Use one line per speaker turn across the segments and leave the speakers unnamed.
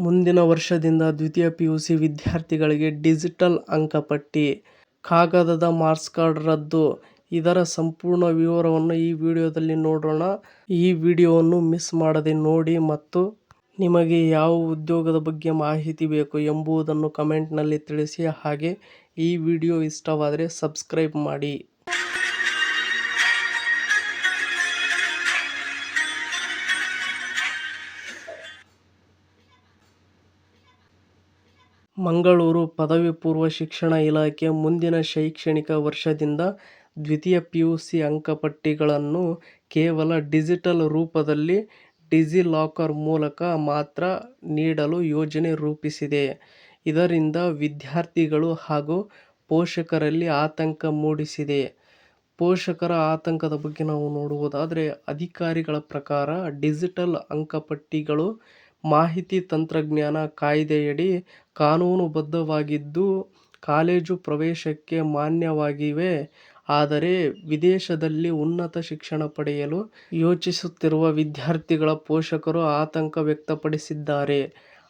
ಮುಂದಿನ ವರ್ಷದಿಂದ ದ್ವಿತೀಯ PUC ವಿದ್ಯಾರ್ಥಿಗಳಿಗೆ ಡಿಜಿಟಲ್ ಅಂಕಪಟ್ಟಿ, ಕಾಗದದ ಮಾರ್ಕ್ಸ್ ಕಾರ್ಡ್ ರದ್ದು. ಇದರ ಸಂಪೂರ್ಣ ವಿವರವನ್ನು ಈ ವಿಡಿಯೋದಲ್ಲಿ ನೋಡೋಣ. ಈ ವಿಡಿಯೋವನ್ನು ಮಿಸ್ ಮಾಡದೆ ನೋಡಿ ಮತ್ತು ನಿಮಗೆ ಯಾವ ಉದ್ಯೋಗದ ಬಗ್ಗೆ ಮಾಹಿತಿ ಬೇಕು ಎಂಬುದನ್ನು ಕಮೆಂಟ್ನಲ್ಲಿ ತಿಳಿಸಿ. ಹಾಗೆ ಈ ವಿಡಿಯೋ ಇಷ್ಟವಾದರೆ ಸಬ್ಸ್ಕ್ರೈಬ್ ಮಾಡಿ. ಮಂಗಳೂರು ಪದವಿ ಪೂರ್ವ ಶಿಕ್ಷಣ ಇಲಾಖೆ ಮುಂದಿನ ಶೈಕ್ಷಣಿಕ ವರ್ಷದಿಂದ ದ್ವಿತೀಯ PUC ಅಂಕಪಟ್ಟಿಗಳನ್ನು ಕೇವಲ ಡಿಜಿಟಲ್ ರೂಪದಲ್ಲಿ ಡಿಜಿಲಾಕರ್ ಮೂಲಕ ಮಾತ್ರ ನೀಡಲು ಯೋಜನೆ ರೂಪಿಸಿದೆ. ಇದರಿಂದ ವಿದ್ಯಾರ್ಥಿಗಳು ಹಾಗೂ ಪೋಷಕರಲ್ಲಿ ಆತಂಕ ಮೂಡಿಸಿದೆ. ಪೋಷಕರ ಆತಂಕದ ಬಗ್ಗೆ ನಾವು ನೋಡುವುದಾದರೆ, ಅಧಿಕಾರಿಗಳ ಪ್ರಕಾರ ಡಿಜಿಟಲ್ ಅಂಕಪಟ್ಟಿಗಳು ಮಾಹಿತಿ ತಂತ್ರಜ್ಞಾನ ಕಾಯ್ದೆಯಡಿ ಕಾನೂನುಬದ್ಧವಾಗಿದ್ದು ಕಾಲೇಜು ಪ್ರವೇಶಕ್ಕೆ ಮಾನ್ಯವಾಗಿವೆ. ಆದರೆ ವಿದೇಶದಲ್ಲಿ ಉನ್ನತ ಶಿಕ್ಷಣ ಪಡೆಯಲು ಯೋಚಿಸುತ್ತಿರುವ ವಿದ್ಯಾರ್ಥಿಗಳ ಪೋಷಕರು ಆತಂಕ ವ್ಯಕ್ತಪಡಿಸಿದ್ದಾರೆ.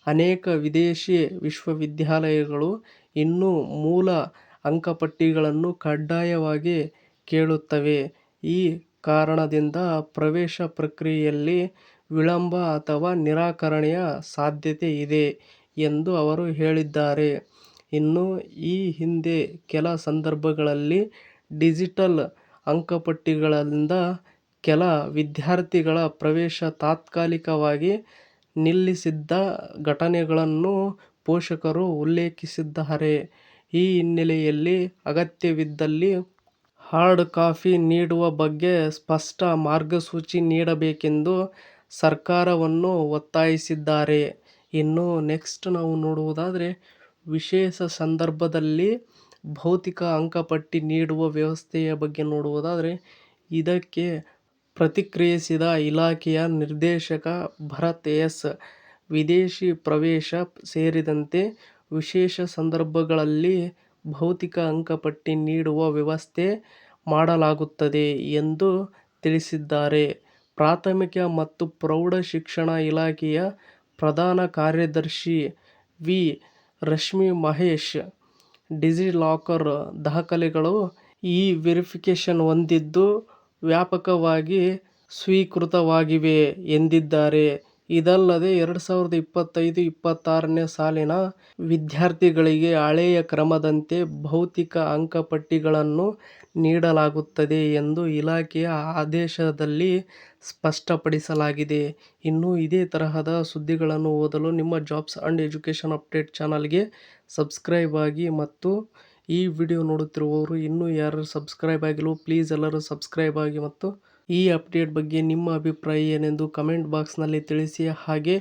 ಅನೇಕ ವಿದೇಶಿ ವಿಶ್ವವಿದ್ಯಾಲಯಗಳು ಇನ್ನೂ ಮೂಲ ಅಂಕಪಟ್ಟಿಗಳನ್ನು ಕಡ್ಡಾಯವಾಗಿ ಕೇಳುತ್ತವೆ. ಈ ಕಾರಣದಿಂದ ಪ್ರವೇಶ ಪ್ರಕ್ರಿಯೆಯಲ್ಲಿ ವಿಳಂಬ ಅಥವಾ ನಿರಾಕರಣೆಯ ಸಾಧ್ಯತೆ ಇದೆ ಎಂದು ಅವರು ಹೇಳಿದ್ದಾರೆ. ಇನ್ನು ಈ ಹಿಂದೆ ಕೆಲ ಸಂದರ್ಭಗಳಲ್ಲಿ ಡಿಜಿಟಲ್ ಅಂಕಪಟ್ಟಿಗಳಿಂದ ಕೆಲ ವಿದ್ಯಾರ್ಥಿಗಳ ಪ್ರವೇಶ ತಾತ್ಕಾಲಿಕವಾಗಿ ನಿಲ್ಲಿಸಿದ್ದ ಘಟನೆಗಳನ್ನು ಪೋಷಕರು ಉಲ್ಲೇಖಿಸಿದ್ದಾರೆ. ಈ ಹಿನ್ನೆಲೆಯಲ್ಲಿ ಅಗತ್ಯವಿದ್ದಲ್ಲಿ ಹಾರ್ಡ್ ಕಾಪಿ ನೀಡುವ ಬಗ್ಗೆ ಸ್ಪಷ್ಟ ಮಾರ್ಗಸೂಚಿ ನೀಡಬೇಕೆಂದು ಸರ್ಕಾರವನ್ನು ಒತ್ತಾಯಿಸಿದ್ದಾರೆ. ಇನ್ನು ನೆಕ್ಸ್ಟ್ ನಾವು ನೋಡುವುದಾದರೆ, ವಿಶೇಷ ಸಂದರ್ಭದಲ್ಲಿ ಭೌತಿಕ ಅಂಕಪಟ್ಟಿ ನೀಡುವ ವ್ಯವಸ್ಥೆಯ ಬಗ್ಗೆ ನೋಡುವುದಾದರೆ, ಇದಕ್ಕೆ ಪ್ರತಿಕ್ರಿಯಿಸಿದ ಇಲಾಖೆಯ ನಿರ್ದೇಶಕ ಭರತ್ ಎಸ್. ವಿದೇಶಿ ಪ್ರವೇಶ ಸೇರಿದಂತೆ ವಿಶೇಷ ಸಂದರ್ಭಗಳಲ್ಲಿ ಭೌತಿಕ ಅಂಕಪಟ್ಟಿ ನೀಡುವ ವ್ಯವಸ್ಥೆ ಮಾಡಲಾಗುತ್ತದೆ ಎಂದು ತಿಳಿಸಿದ್ದಾರೆ. ಪ್ರಾಥಮಿಕ ಮತ್ತು ಪ್ರೌಢ ಶಿಕ್ಷಣ ಇಲಾಖೆಯ ಪ್ರಧಾನ ಕಾರ್ಯದರ್ಶಿ ವಿ. ರಶ್ಮಿ ಮಹೇಶ್, ಡಿಜಿಲಾಕರ್ ದಾಖಲೆಗಳು ಇ-ವೆರಿಫಿಕೇಷನ್ ಹೊಂದಿದ್ದು ವ್ಯಾಪಕವಾಗಿ ಸ್ವೀಕೃತವಾಗಿವೆ ಎಂದಿದ್ದಾರೆ. ಇದಲ್ಲದೆ 2025-26ನೇ ಸಾಲಿನ ವಿದ್ಯಾರ್ಥಿಗಳಿಗೆ ಹಳೆಯ ಕ್ರಮದಂತೆ ಭೌತಿಕ ಅಂಕಪಟ್ಟಿಗಳನ್ನು ನೀಡಲಾಗುತ್ತದೆ ಎಂದು ಇಲಾಖೆಯ ಆದೇಶದಲ್ಲಿ ಸ್ಪಷ್ಟಪಡಿಸಲಾಗಿದೆ. ಇನ್ನು ಇದೇ ತರಹದ ಸುದ್ದಿಗಳನ್ನು ಓದಲು ನಿಮ್ಮ ಜಾಬ್ಸ್ ಅಂಡ್ ಎಜುಕೇಷನ್ ಅಪ್ಡೇಟ್ ಚಾನಲ್ಗೆ ಸಬ್ಸ್ಕ್ರೈಬ್ ಆಗಿ. ಮತ್ತು ಈ ವಿಡಿಯೋ ನೋಡುತ್ತಿರುವವರು ಇನ್ನೂ ಯಾರು ಸಬ್ಸ್ಕ್ರೈಬ್ ಆಗಿಲ್ಲವೋ ಪ್ಲೀಸ್ ಎಲ್ಲರೂ ಸಬ್ಸ್ಕ್ರೈಬ್ ಆಗಿ ಮತ್ತು ಈ ಅಪ್ಡೇಟ್ ಬಗ್ಗೆ ನಿಮ್ಮ ಅಭಿಪ್ರಾಯ ಏನೆಂದು ಕಮೆಂಟ್ ಬಾಕ್ಸ್ನಲ್ಲಿ ತಿಳಿಸಿ. ಹಾಗೆ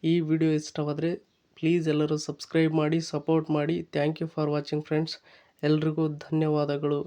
ಈ ವಿಡಿಯೋ ಇಷ್ಟವಾದರೆ ಪ್ಲೀಸ್ ಎಲ್ಲರೂ ಸಬ್ಸ್ಕ್ರೈಬ್ ಮಾಡಿ, ಸಪೋರ್ಟ್ ಮಾಡಿ. Thank you for watching friends. ಎಲ್ರಿಗೂ ಧನ್ಯವಾದಗಳು.